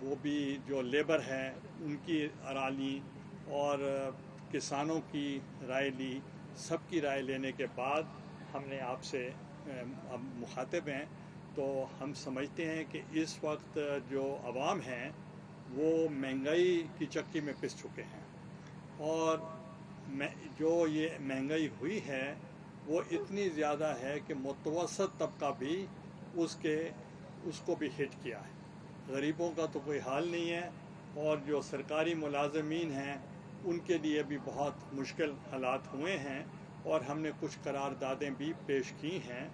وہ بھی جو لیبر ہے ان کی رائے لی اور کسانوں کی رائے لی. سب کی رائے لینے کے بعد ہم نے آپ سے اب مخاطب ہیں. تو ہم سمجھتے ہیں کہ اس وقت جو عوام ہیں وہ مہنگائی کی چکی میں پس چکے ہیں, اور جو یہ مہنگائی ہوئی ہے وہ اتنی زیادہ ہے کہ متوسط طبقہ بھی اس کو بھی ہٹ کیا ہے. غریبوں کا تو کوئی حال نہیں ہے, اور جو سرکاری ملازمین ہیں ان کے لیے بھی بہت مشکل حالات ہوئے ہیں, اور ہم نے کچھ قراردادیں بھی پیش کی ہیں,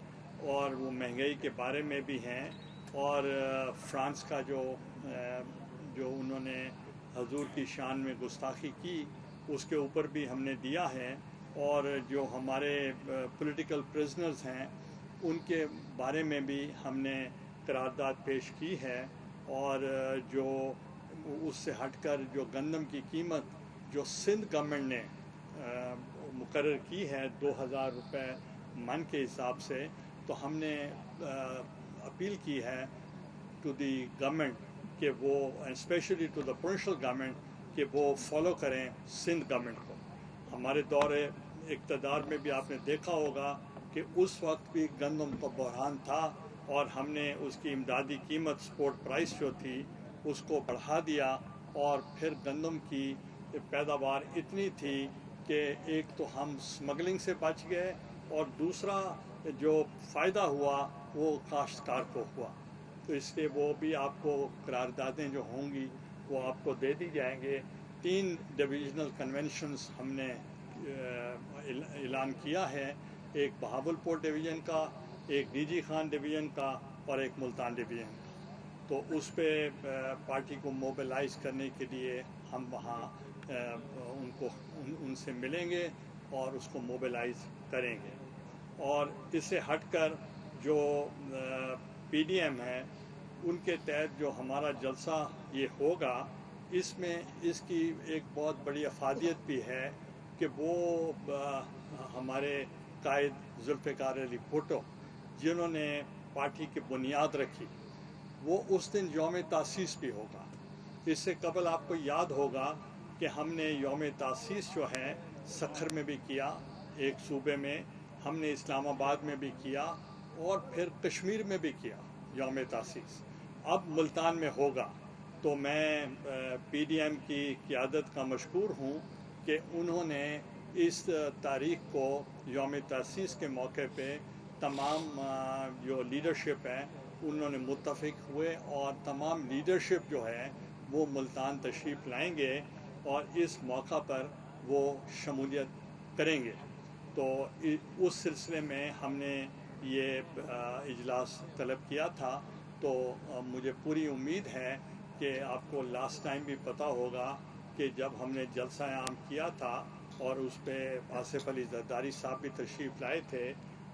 اور وہ مہنگائی کے بارے میں بھی ہیں, اور فرانس کا جو انہوں نے حضور کی شان میں گستاخی کی اس کے اوپر بھی ہم نے دیا ہے, اور جو ہمارے پولیٹیکل پرزنرز ہیں ان کے بارے میں بھی ہم نے قرارداد پیش کی ہے. اور جو اس سے ہٹ کر جو گندم کی قیمت جو سندھ گورنمنٹ نے مقرر کی ہے 2000 روپے من کے حساب سے, تو ہم نے اپیل کی ہے ٹو دی گورنمنٹ کہ وہ specially to the provincial government کہ وہ فالو کریں سندھ گورنمنٹ کو. ہمارے دور اقتدار میں بھی آپ نے دیکھا ہوگا کہ اس وقت بھی گندم کا بحران تھا, اور ہم نے اس کی امدادی قیمت سپورٹ پرائس جو تھی اس کو بڑھا دیا, اور پھر گندم کی پیداوار اتنی تھی کہ ایک تو ہم اسمگلنگ سے بچ گئے, اور دوسرا جو فائدہ ہوا وہ کاشتکار کو ہوا. تو اس کے وہ بھی آپ کو قراردادیں جو ہوں گی وہ آپ کو دے دی جائیں گے. 3 ڈویژنل کنونشنز ہم نے اعلان کیا ہے, ایک بہاولپور ڈویژن کا, ایک ڈی جی خان ڈویژن کا, اور ایک ملتان ڈویژن کا. تو اس پہ پارٹی کو موبلائز کرنے کے لیے ہم وہاں ان سے ملیں گے اور اس کو موبلائز کریں گے. اور اس سے ہٹ کر جو پی ڈی ایم ہے ان کے تحت جو ہمارا جلسہ یہ ہوگا, اس میں اس کی ایک بہت بڑی افادیت بھی ہے کہ وہ ہمارے قائد ذوالفقار علی بھٹو جنہوں نے پارٹی کی بنیاد رکھی, وہ اس دن یوم تاسیس بھی ہوگا. اس سے قبل آپ کو یاد ہوگا کہ ہم نے یوم تاسیس جو ہے سکھر میں بھی کیا, ایک صوبے میں ہم نے اسلام آباد میں بھی کیا, اور پھر کشمیر میں بھی کیا یوم تاسیس. اب ملتان میں ہوگا. تو میں پی ڈی ایم کی قیادت کا مشکور ہوں کہ انہوں نے اس تاریخ کو یوم تاسیس کے موقع پہ تمام جو لیڈرشپ ہے انہوں نے متفق ہوئے, اور تمام لیڈرشپ جو ہے وہ ملتان تشریف لائیں گے اور اس موقع پر وہ شمولیت کریں گے. تو اس سلسلے میں ہم نے یہ اجلاس طلب کیا تھا. تو مجھے پوری امید ہے کہ آپ کو لاسٹ ٹائم بھی پتہ ہوگا کہ جب ہم نے جلسہ عام کیا تھا اور اس پہ آصف علی زرداری صاحب بھی تشریف لائے تھے,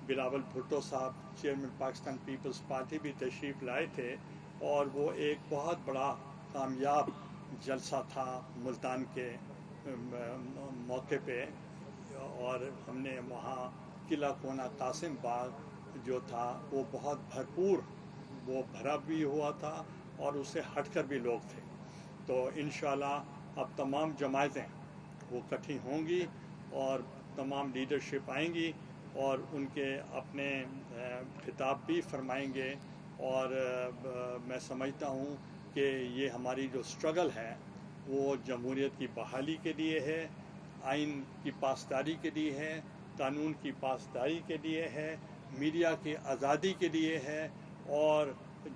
بلاول بھٹو صاحب چیئرمین پاکستان پیپلز پارٹی بھی تشریف لائے تھے, اور وہ ایک بہت بڑا کامیاب جلسہ تھا ملتان کے موقع پہ. اور ہم نے وہاں قلعہ کونا قاسم باغ جو تھا وہ بہت بھرپور, وہ بھرا بھی ہوا تھا, اور اس سے ہٹ کر بھی لوگ تھے. تو انشاءاللہ اب تمام جماعتیں وہ اکٹھی ہوں گی اور تمام لیڈرشپ آئیں گی, اور ان کے اپنے خطاب بھی فرمائیں گے. اور میں سمجھتا ہوں کہ یہ ہماری جو سٹرگل ہے وہ جمہوریت کی بحالی کے لیے ہے, آئین کی پاسداری کے لیے ہے, قانون کی پاسداری کے لیے ہے, میڈیا کی آزادی کے لیے ہے, اور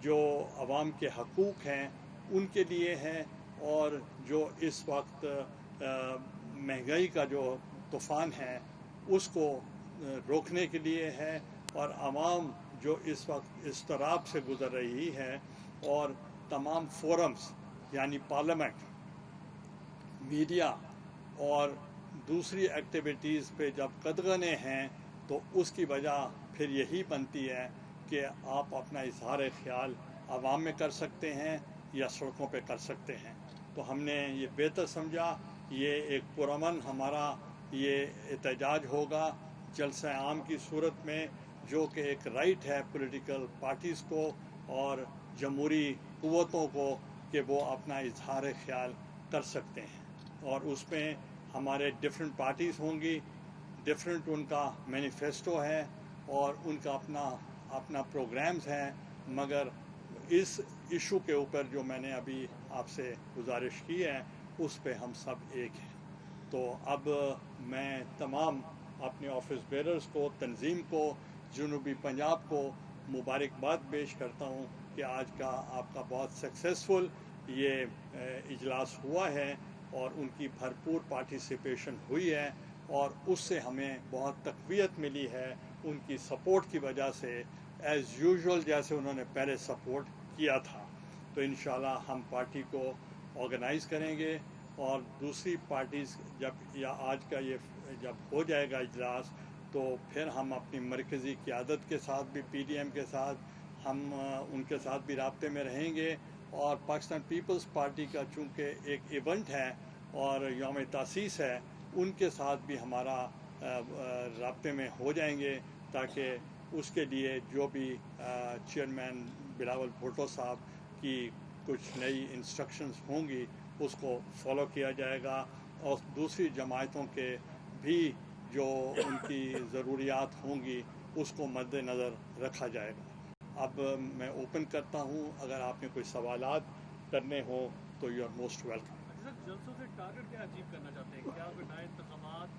جو عوام کے حقوق ہیں ان کے لیے ہے, اور جو اس وقت مہنگائی کا جو طوفان ہے اس کو روکنے کے لیے ہے, اور عوام جو اس وقت اضطراب سے گزر رہی ہے, اور تمام فورمز یعنی پارلیمنٹ, میڈیا اور دوسری ایکٹیویٹیز پہ جب قدغنیں ہیں تو اس کی وجہ پھر یہی بنتی ہے کہ آپ اپنا اظہار خیال عوام میں کر سکتے ہیں یا سڑکوں پہ کر سکتے ہیں. تو ہم نے یہ بہتر سمجھا یہ ایک پرامن ہمارا یہ احتجاج ہوگا جلسہ عام کی صورت میں, جو کہ ایک رائٹ ہے پولیٹیکل پارٹیز کو اور جمہوری قوتوں کو کہ وہ اپنا اظہار خیال کر سکتے ہیں، اور اس میں ہمارے ڈفرینٹ پارٹیز ہوں گی، ڈفرینٹ ان کا مینیفیسٹو ہے اور ان کا اپنا پروگرامز ہیں، مگر اس ایشو کے اوپر جو میں نے ابھی آپ سے گزارش کی ہے اس پہ ہم سب ایک ہیں۔ تو اب میں تمام اپنے آفس بیررز کو، تنظیم کو، جنوبی پنجاب کو مبارکباد پیش کرتا ہوں کہ آج کا آپ کا بہت سکسیسفل یہ اجلاس ہوا ہے اور ان کی بھرپور پارٹیسپیشن ہوئی ہے، اور اس سے ہمیں بہت تقویت ملی ہے ان کی سپورٹ کی وجہ سے، ایز یوزول جیسے انہوں نے پہلے سپورٹ کیا تھا۔ تو انشاءاللہ ہم پارٹی کو آرگنائز کریں گے، اور دوسری پارٹیز یا آج کا یہ جب ہو جائے گا اجلاس تو پھر ہم اپنی مرکزی قیادت کے ساتھ بھی، پی ڈی ایم کے ساتھ ہم ان کے ساتھ بھی رابطے میں رہیں گے، اور پاکستان پیپلز پارٹی کا چونکہ ایک ایونٹ ہے اور یوم تاسیس ہے، ان کے ساتھ بھی ہمارا رابطے میں ہو جائیں گے، تاکہ اس کے لیے جو بھی چیئرمین بلاول بھٹو صاحب کی کچھ نئی انسٹرکشنز ہوں گی اس کو فالو کیا جائے گا، اور دوسری جماعتوں کے بھی جو ان کی ضروریات ہوں گی اس کو مد نظر رکھا جائے گا۔ اب میں اوپن کرتا ہوں، اگر آپ نے کوئی سوالات کرنے ہوں تو یو آر موسٹ ویلکم۔ جلسوں سے ٹارگٹ کیا اچیو کرنا چاہتے ہیں؟ کیا کوئی نئے انتخابات،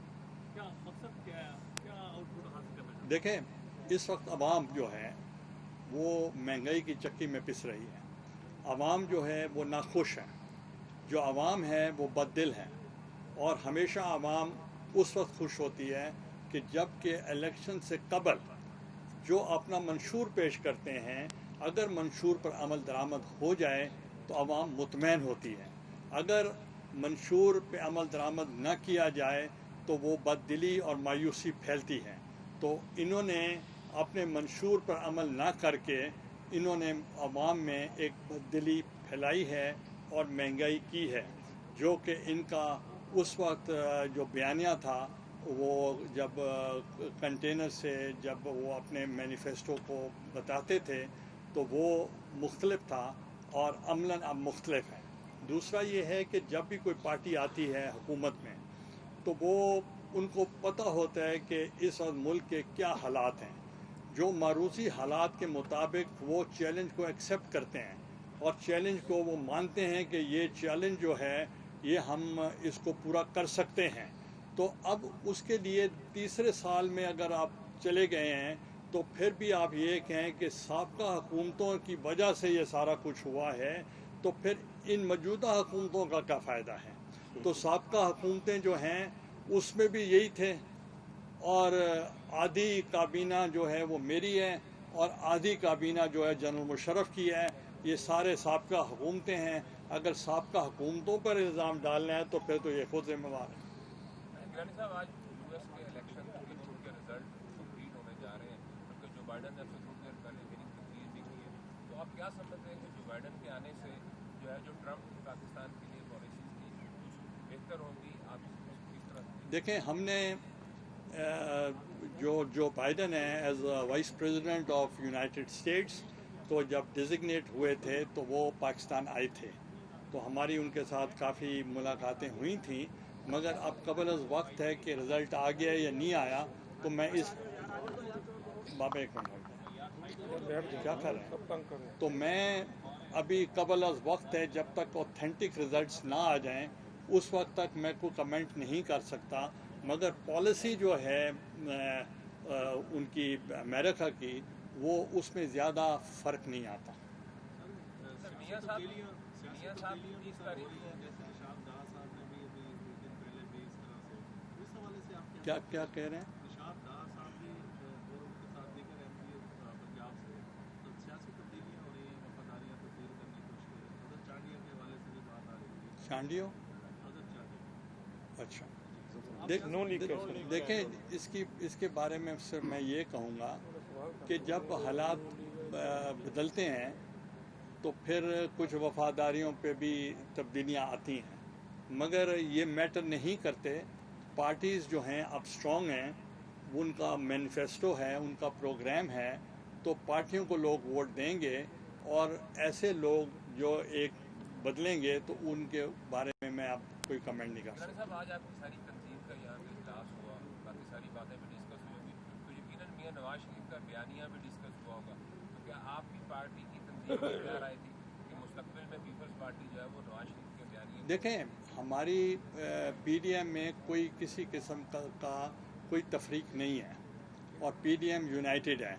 کیا مقصد کیا ہے، کیا آؤٹ پٹ حاصل کرنا چاہتے ہیں؟ دیکھیں، اس وقت عوام جو ہے وہ مہنگائی کی چکی میں پس رہی ہے، عوام جو ہے وہ ناخوش ہے، جو عوام ہے وہ بد دل ہیں، اور ہمیشہ عوام اس وقت خوش ہوتی ہے کہ جب کہ الیکشن سے قبل جو اپنا منشور پیش کرتے ہیں، اگر منشور پر عمل درآمد ہو جائے تو عوام مطمئن ہوتی ہے، اگر منشور پہ عمل درآمد نہ کیا جائے تو وہ بد دلی اور مایوسی پھیلتی ہے۔ تو انہوں نے اپنے منشور پر عمل نہ کر کے انہوں نے عوام میں ایک بد دلی پھیلائی ہے اور مہنگائی کی ہے، جو کہ ان کا اس وقت جو بیانیہ تھا وہ جب کنٹینر سے جب وہ اپنے مینیفیسٹو کو بتاتے تھے تو وہ مختلف تھا، اور عملاً اب مختلف ہے۔ دوسرا یہ ہے کہ جب بھی کوئی پارٹی آتی ہے حکومت میں تو وہ ان کو پتہ ہوتا ہے کہ اس وقت ملک کے کیا حالات ہیں، جو معروضی حالات کے مطابق وہ چیلنج کو ایکسیپٹ کرتے ہیں، اور چیلنج کو وہ مانتے ہیں کہ یہ چیلنج جو ہے یہ ہم اس کو پورا کر سکتے ہیں۔ تو اب اس کے لیے تیسرے سال میں اگر آپ چلے گئے ہیں تو پھر بھی آپ یہ کہیں کہ سابقہ حکومتوں کی وجہ سے یہ سارا کچھ ہوا ہے، تو پھر ان موجودہ حکومتوں کا کیا فائدہ ہے؟ تو سابقہ حکومتیں جو ہیں اس میں بھی یہی تھے، اور آدھی کابینہ جو ہے وہ میری ہے اور آدھی کابینہ جو ہے جنرل مشرف کی ہے، یہ سارے سابقہ حکومتیں ہیں۔ اگر سابقہ حکومتوں پر الزام ڈالنا ہے تو پھر تو یہ خود ذمہ وار ہے۔ گیلانی صاحب، آج یو ایس کے الیکشن کے رزلٹ کمپلیٹ ہونے جا رہے ہیں، کیونکہ جو بائیڈن نے اب سے تھوڑی دیر پہلے میری تقریر بھی کی ہے، تو آپ کیا سمجھتے ہیں کہ جو بائیڈن کے آنے سے جو ہے جو ٹرمپ کی پاکستان کے لیے پالیسیز تھی کچھ بہتر ہوں گی؟ آپ کس طرح دیکھیں، ہم نے جو بائیڈن ہے as vice president of United States, تو جب ڈیزگنیٹ ہوئے تھے تو وہ پاکستان آئے تھے، تو ہماری ان کے ساتھ کافی ملاقاتیں ہوئی تھیں، مگر اب قبل از وقت ہے کہ رزلٹ آ گیا یا نہیں آیا، تو میں اس بابا ایک منٹ کیا کر رہے ہیں، تو میں ابھی قبل از وقت ہے، جب تک اوتھینٹک رزلٹس نہ آ جائیں اس وقت تک میں کوئی کمنٹ نہیں کر سکتا، مگر پالیسی جو ہے ان کی امریکہ کی، وہ اس میں زیادہ فرق نہیں آتا۔ کیا کہہ رہے ہیں؟ چانڈیو؟ اچھا، دیکھیں، اس کے بارے میں صرف میں یہ کہوں گا کہ جب حالات بدلتے ہیں تو پھر کچھ وفاداریوں پہ بھی تبدیلیاں آتی ہیں، مگر یہ میٹر نہیں کرتے۔ پارٹیز جو ہیں اب اسٹرانگ ہیں، ان کا مینیفیسٹو ہے، ان کا پروگرام ہے، تو پارٹیوں کو لوگ ووٹ دیں گے، اور ایسے لوگ جو ایک بدلیں گے تو ان کے بارے میں اب کوئی کمنٹ نہیں کر گیلانی سکتا. صاحب آج آپ کی ساری تنظیم کا یہاں پہ اجلاس ہوا، باقی ساری باتیں بھی ڈسکس ہوئی ہوگی، تو یقیناً میاں نواز شریف کا بیانیہ بھی ڈسکس ہوا ہوگا، تو کیا آپ کی پارٹی کی تنظیم کی کیا رائے تھی کہ مستقبل میں پیپلز پارٹی جو ہے وہ نواز شریف کے بیانیے کو؟ دیکھیں ہماری پی ڈی ایم میں کوئی کسی قسم کا کوئی تفریق نہیں ہے اور پی ڈی ایم یونائٹڈ ہے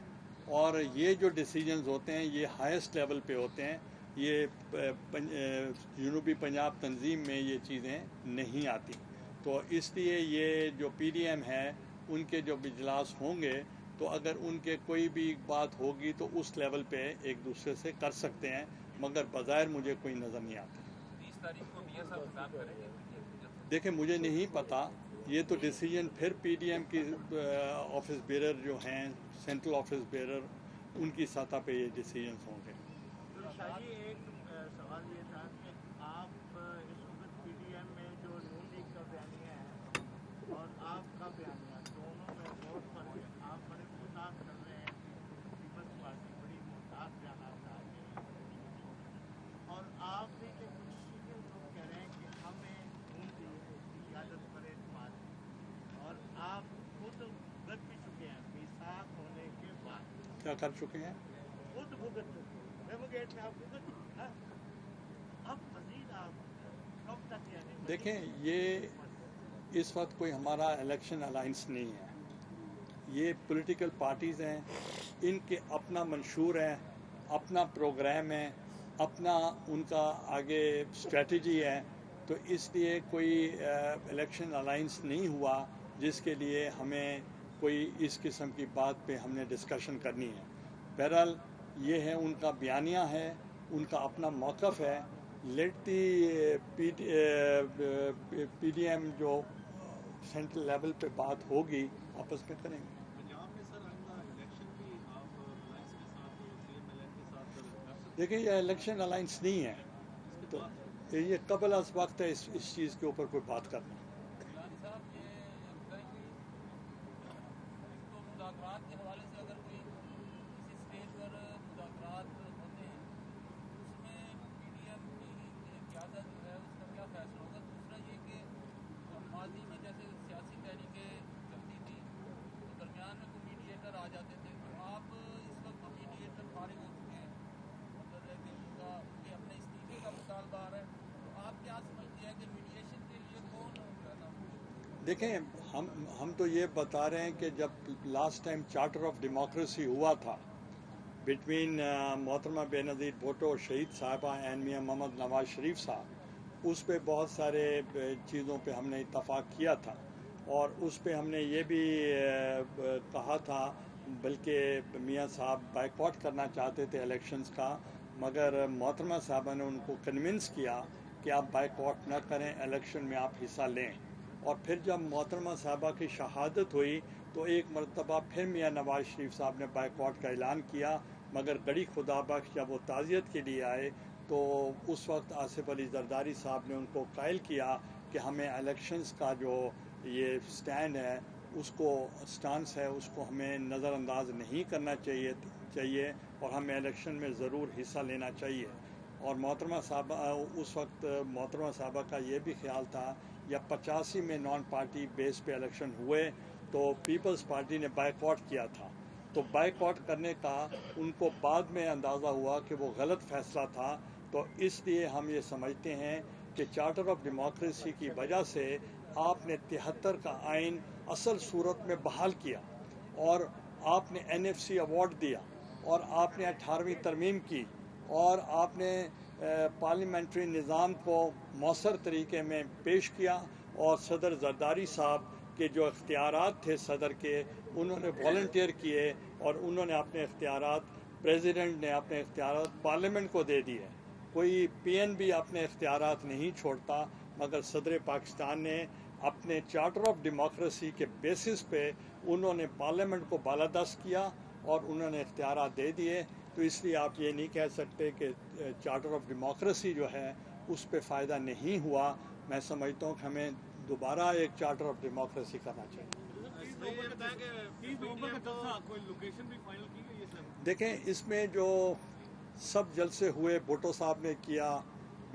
اور یہ جو ڈیسیجنز ہوتے ہیں یہ ہائیسٹ لیول پہ ہوتے ہیں. یہ جنوبی پنجاب تنظیم میں یہ چیزیں نہیں آتی، تو اس لیے یہ جو پی ڈی ایم ہے ان کے جو اجلاس ہوں گے تو اگر ان کے کوئی بھی بات ہوگی تو اس لیول پہ ایک دوسرے سے کر سکتے ہیں، مگر بظاہر مجھے کوئی نظر نہیں آتی. 30 تاریخ کو میاں صاحب خطاب کریں گے پی ڈی ایم کی جلسے میں؟ دیکھیں مجھے نہیں پتا، یہ تو ڈیسیجن پھر پی ڈی ایم کی آفس بیرر جو ہیں سینٹرل آفس بیرر ان کی سطح پہ یہ ڈیسیجنز ہوں گے. شاہ جی ایک سوال یہ تھا کہ آپ اس وقت پی ڈی ایم میں جو نون لیگ کا بیانیہ ہے اور آپ کا بیانیہ دونوں میں بہت فرق ہے. آپ بڑے محتاط کر رہے ہیں کہ پیپلز پارٹی بڑی محتاط بیانات آ رہے ہیں اور آپ بھی کہ کچھ سینئر لوگ کہہ رہے ہیں کہ ہمیں نون لیگ کی قیادت پر اعتماد ہے اور آپ خود بھگت بھی چکے ہیں میثاق ہونے کے بعد. کیا کر چکے ہیں؟ خود بھگت چکے ہیں، ڈیموکریٹ میں آپ بھگت چکے ہیں نا، اب مزید آپ کب تک یعنی مزید دیکھیں یہ اس وقت کوئی ہمارا الیکشن الائنس نہیں ہے، یہ پولیٹیکل پارٹیز ہیں، ان کے اپنا منشور ہے، اپنا پروگرام ہے، اپنا ان کا آگے اسٹریٹجی ہے، تو اس لیے کوئی الیکشن الائنس نہیں ہوا جس کے لیے ہمیں کوئی اس قسم کی بات پہ ہم نے ڈسکشن کرنی ہے. بہرحال یہ ہے ان کا بیانیہ ہے، ان کا اپنا موقف ہے. Let the P D M جو سینٹرل لیول پہ بات ہوگی آپس میں کریں گے. پنجاب میں سر آئندہ الیکشن بھی آپ الائنس کے ساتھ سی ایم ایل این کے ساتھ کر سکتے دیکھیں یہ الیکشن الائنس نہیں ہے، ہیں اس کے تو بعد یہ قبل از وقت ہے اس چیز کے اوپر کوئی بات کرنا. گیلانی صاحب یہ بتائیں کہ تو مذاکرات کے حوالے سے اگر کوئی کسی اسٹیج پر مذاکرات ہوتے ہیں اس میں پی ڈی ایم کی قیادت جو ہے اس کا کیا فیصلہ ہوگا؟ دوسرا یہ کہ ماضی میں جیسے سیاسی تحریکیں چلتی تھیں تو درمیان میں کوئی میڈیٹر آ جاتے تھے، تو آپ اس وقت تو میڈیٹر فارغ ہو چکے ہیں، مطلب ہے کہ ان کا اپنے استعفے کا مطالبہ آ رہا ہے، تو آپ کیا سمجھتے ہیں کہ میڈیشن کے لیے کون جو ہے نا؟ دیکھیں ہم تو یہ بتا رہے ہیں کہ جب last time charter of democracy ہوا تھا بٹوین محترمہ بے نظیر بھٹو اور شہید صاحبہ اینڈ میاں محمد نواز شریف صاحب، اس پہ بہت سارے چیزوں پہ ہم نے اتفاق کیا تھا اور اس پہ ہم نے یہ بھی کہا تھا، بلکہ میاں صاحب بائیکاٹ کرنا چاہتے تھے الیکشنز کا، مگر محترمہ صاحبہ نے ان کو کنونس کیا کہ آپ بائیکاٹ نہ کریں، الیکشن میں آپ حصہ لیں. اور پھر جب محترمہ صاحبہ کی شہادت ہوئی تو ایک مرتبہ پھر میاں نواز شریف صاحب نے بائیکاٹ کا اعلان کیا، مگر گڑی خدا بخش جب وہ تعزیت کے لیے آئے تو اس وقت آصف علی زرداری صاحب نے ان کو قائل کیا کہ ہمیں الیکشنز کا جو یہ سٹینڈ ہے اس کو سٹانس ہے اس کو ہمیں نظر انداز نہیں کرنا چاہیے اور ہمیں الیکشن میں ضرور حصہ لینا چاہیے. اور محترمہ صاحبہ اس وقت محترمہ صاحبہ کا یہ بھی خیال تھا یا 85 میں نان پارٹی بیس پہ الیکشن ہوئے تو پیپلز پارٹی نے بائیکاٹ کیا تھا، تو بائیکاٹ کرنے کا ان کو بعد میں اندازہ ہوا کہ وہ غلط فیصلہ تھا. تو اس لیے ہم یہ سمجھتے ہیں کہ چارٹر آف ڈیموکریسی کی وجہ سے آپ نے 73 کا آئین اصل صورت میں بحال کیا اور آپ نے این ایف سی ایوارڈ دیا اور آپ نے 18ویں ترمیم کی اور آپ نے پارلیمنٹری نظام کو مؤثر طریقے میں پیش کیا اور صدر زرداری صاحب کے جو اختیارات تھے صدر کے انہوں نے والنٹیئر کیے اور انہوں نے اپنے اختیارات پریزیڈنٹ نے اپنے اختیارات پارلیمنٹ کو دے دیے. کوئی پی این بھی اپنے اختیارات نہیں چھوڑتا، مگر صدر پاکستان نے اپنے چارٹر آف ڈیموکریسی کے بیسس پہ انہوں نے پارلیمنٹ کو بالادست کیا اور انہوں نے اختیارات دے دیے. تو اس لیے آپ یہ نہیں کہہ سکتے کہ چارٹر آف ڈیموکریسی جو ہے اس پہ فائدہ نہیں ہوا. میں سمجھتا ہوں کہ ہمیں دوبارہ ایک چارٹر آف ڈیموکریسی کرنا چاہیے. کوئی لوکیشن بھی فائنل کی گئی ہے سر؟ دیکھیں اس میں جو سب جلسے ہوئے بھٹو صاحب نے کیا،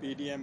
PDM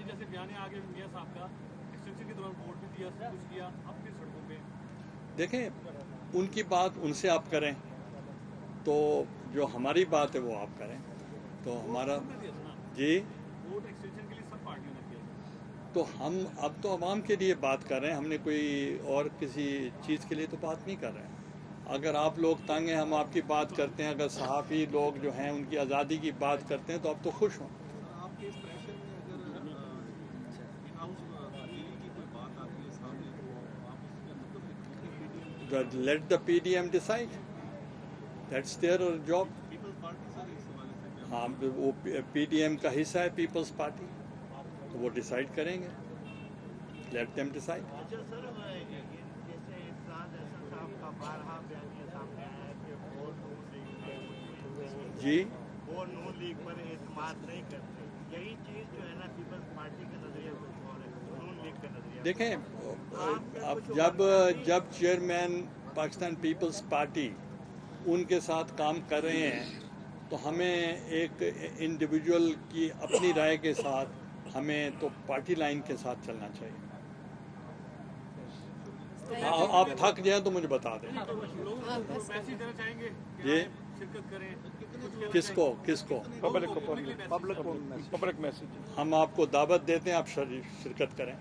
یعنی جیسے بیان آگے میاں صاحب کا ایکسٹینشن کے دوران ووٹ بھی دیا سب کچھ کیا اب پھر سڑکوں پہ دیکھیں ان کی بات ان سے آپ کریں تو جو ہماری بات ہے وہ آپ کریں تو ہمارا جی ووٹ ایکسٹینشن کے لیے سب پارٹیوں نے کیا تو ہم اب تو عوام کے لیے بات کر رہے ہیں. ہم نے کوئی اور کسی چیز کے لیے تو بات نہیں کر رہے ہیں. اگر آپ لوگ تنگ ہیں ہم آپ کی بات کرتے ہیں, اگر صحافی لوگ جو ہیں ان کی آزادی کی بات کرتے ہیں تو آپ تو خوش ہوں. آپ کے اس پریشر میں اگر ان ہاؤس تبدیلی کی کوئی بات آتی ہے سامنے تو آپ اس میں مطلب let the P D M decide, that's their job. Peoples Party sir اس حوالے سے کیا ہاں وہ پی ڈی ایم کا حصہ ہے پیپلز پارٹی, تو وہ ڈیسائیڈ کریں گے. Let them decide. اچھا سر جیسے افراز احسن صاحب کا بارہا بیانیہ سامنے آیا ہے کہ وہ نون لیگ جی وہ نون لیگ پر اعتماد نہیں کرتے, یہی چیز جو ہے نا پیپلز پارٹی کا نظریہ کچھ اور ہے, نون لیگ کا نظریہ دیکھیں اب جب چیئرمین پاکستان پیپلز پارٹی ان کے ساتھ کام کر رہے ہیں تو ہمیں ایک انڈیویجول کی اپنی رائے کے ساتھ ہمیں تو پارٹی لائن کے ساتھ چلنا چاہیے. آپ تھک جائیں تو مجھے بتا دیں. میسیج دینا چاہیں گے جی شرکت کریں کس کو پبلک میسج. ہم آپ کو دعوت دیتے ہیں, آپ شرکت کریں,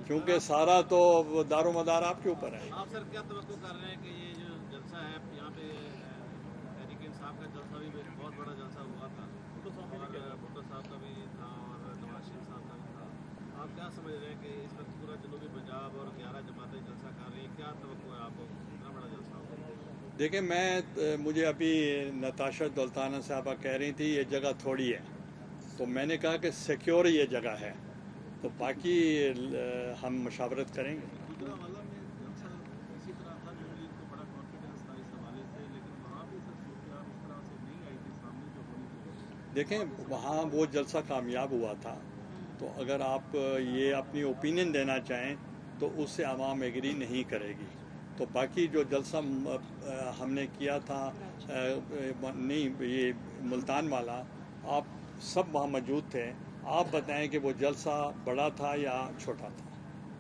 کیونکہ سارا تو دار و مدار آپ کے اوپر ہے. آپ سر کیا توقع کر رہے ہیں کہ یہ جو جلسہ ہے یہاں پہ تحریک انصاف کا جلسہ بھی بہت بڑا جلسہ ہوا تھا اور بھٹو صاحب کا بھی تھا اور نواز شریف صاحب کا بھی تھا, آپ کیا سمجھ رہے ہیں کہ اس وقت پورا جنوبی پنجاب اور 11 جماعتیں جلسہ کر رہی ہیں, کیا توقع ہے آپ کو اتنا بڑا جلسہ ہوگا؟ دیکھیں مجھے ابھی نتاشا دولتانہ صاحبہ کہہ رہی تھی یہ جگہ تھوڑی ہے, تو میں نے کہا کہ سیکیور یہ جگہ ہے, تو باقی ہم مشاورت کریں گے. گوجرانوالہ میں جلسہ اسی طرح تھا, نون لیگ کو بڑا کانفیڈنس تھا اس حوالے سے, لیکن وہاں بھی سر صورتحال اس طرح سے نہیں آئی تھی سامنے جو ہونی چاہیے. دیکھیں وہاں وہ جلسہ کامیاب ہوا تھا, تو اگر آپ یہ اپنی اوپینین دینا چاہیں تو اس سے عوام ایگری نہیں کرے گی. تو باقی جو جلسہ ہم نے کیا تھا نہیں یہ ملتان والا, آپ سب وہاں موجود تھے, آپ بتائیں کہ وہ جلسہ بڑا تھا یا چھوٹا تھا.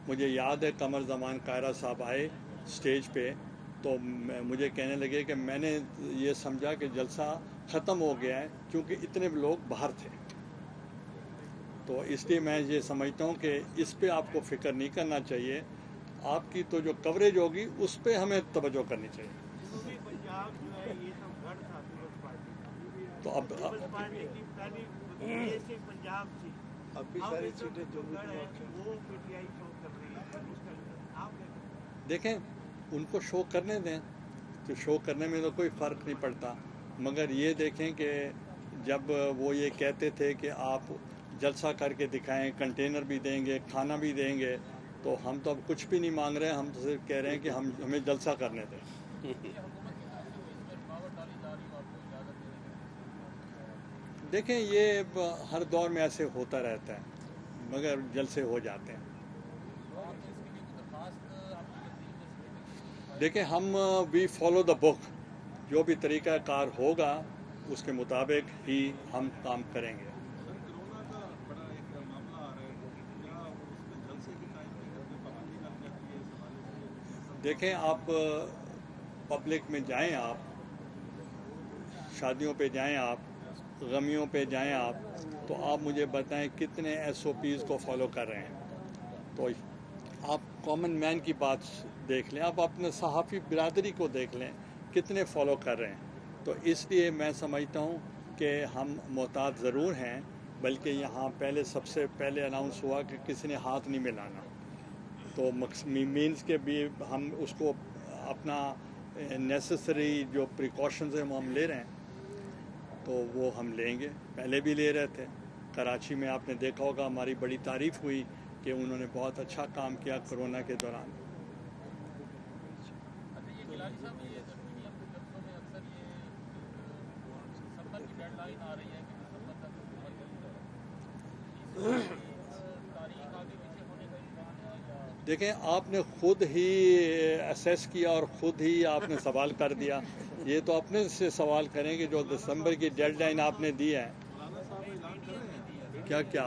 مجھے یاد ہے قمر زمان قاہرہ صاحب آئے اسٹیج پہ, تو مجھے کہنے لگے کہ میں نے یہ سمجھا کہ جلسہ ختم ہو گیا ہے کیونکہ اتنے لوگ باہر تھے. تو اس لیے میں یہ سمجھتا ہوں کہ اس پہ آپ کو فکر نہیں کرنا چاہیے, آپ کی تو جو کوریج ہوگی اس پہ ہمیں توجہ کرنی چاہیے. جنوبی پنجاب جو ہے یہ سب گڑھ تھا پیپلز پارٹی کا, تو اب پیپلز پارٹی کی پہلی یہ سے پنجاب تھی, اب بھی ساری سیٹیں جو گڑھ ہے وہ پی ٹی آئی شو کر رہی ہے. آپ دیکھیں ان کو شو کرنے دیں, تو شو کرنے میں تو کوئی فرق نہیں پڑتا, مگر یہ دیکھیں کہ جب وہ یہ کہتے تھے کہ آپ جلسہ کر کے دکھائیں, کنٹینر بھی دیں گے, کھانا بھی دیں گے, تو ہم تو اب کچھ بھی نہیں مانگ رہے ہیں, ہم تو صرف کہہ رہے ہیں کہ ہمیں جلسہ کرنے دیں. دیکھیں یہ ہر دور میں ایسے ہوتا رہتا ہے, مگر جلسے ہو جاتے ہیں. دیکھیں ہم وی فالو دا بک, جو بھی طریقہ کار ہوگا اس کے مطابق ہی ہم کام کریں گے. سر کرونا کا بڑا ایک معاملہ آ رہا ہے, کیا اس میں جلسے کے ٹائم پہ اگر کوئی پابندی لگ جاتی ہے اس حوالے سے؟ دیکھیں آپ پبلک میں جائیں, آپ شادیوں پہ جائیں, آپ غمیوں پہ جائیں, آپ تو آپ مجھے بتائیں کتنے ایس او پیز کو فالو کر رہے ہیں. تو آپ کامن مین کی بات دیکھ لیں, آپ اپنے صحافی برادری کو دیکھ لیں کتنے فالو کر رہے ہیں. تو اس لیے میں سمجھتا ہوں کہ ہم محتاط ضرور ہیں, بلکہ یہاں سب سے پہلے اناؤنس ہوا کہ کسی نے ہاتھ نہیں ملانا, تو مینس کے بھی ہم اس کو اپنا نیسسری جو پریکاشنز ہیں وہ ہم لے رہے ہیں, تو وہ ہم لیں گے, پہلے بھی لے رہے تھے. کراچی میں آپ نے دیکھا ہوگا ہماری بڑی تعریف ہوئی کہ انہوں نے بہت اچھا کام کیا کرونا کے دوران. دیکھیں آپ نے خود ہی اسیس کیا اور خود ہی آپ نے سوال کر دیا. یہ تو اپنے سے سوال کریں کہ جو دسمبر کی ڈیڈ لائن آپ نے دی ہے, مولانا صاحب اعلان کر رہے ہیں کیا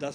10